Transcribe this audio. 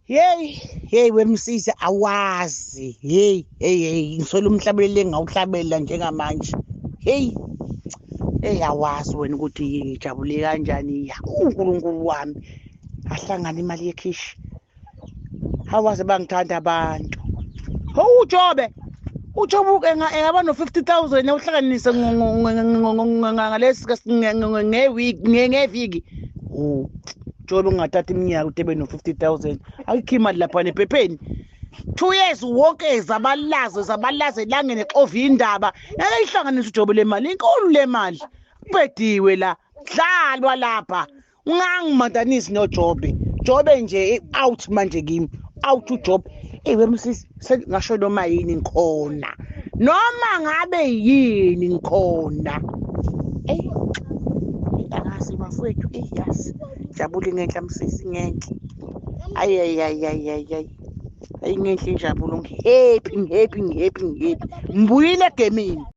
Hey wemsisi awazi. Hey ngisola umhlabeleli engawuhlabela njengamanje. Hey awazi wena ukuthi ngijabule kanjani ya uNkulunkulu wami. Ahlangana imali yekhishi. Hawaze bangithanda abantu. UJobe engaba no 50,000 awuhlanganise ngalesi ngeviki. Jobe ungathatha iminyaka utebe no 50,000 ayikho imali lapha nephepheni 2 years wonke zabalaze elangeni exova indaba ngeke ihlanganise uJobe le mali inkulu le mali ubhediwe la dlalwa lapha ungangimadanisi noJobe Jobe nje out manje kimi out uJobe wemsisi sengasho noma yini ngikhona noma ngabe yini ngikhona angasi bafowethu yasi jabule ngenhla msisi ngenhla ayi ayingenhle injabulo ngihappy ngibuyile egemini.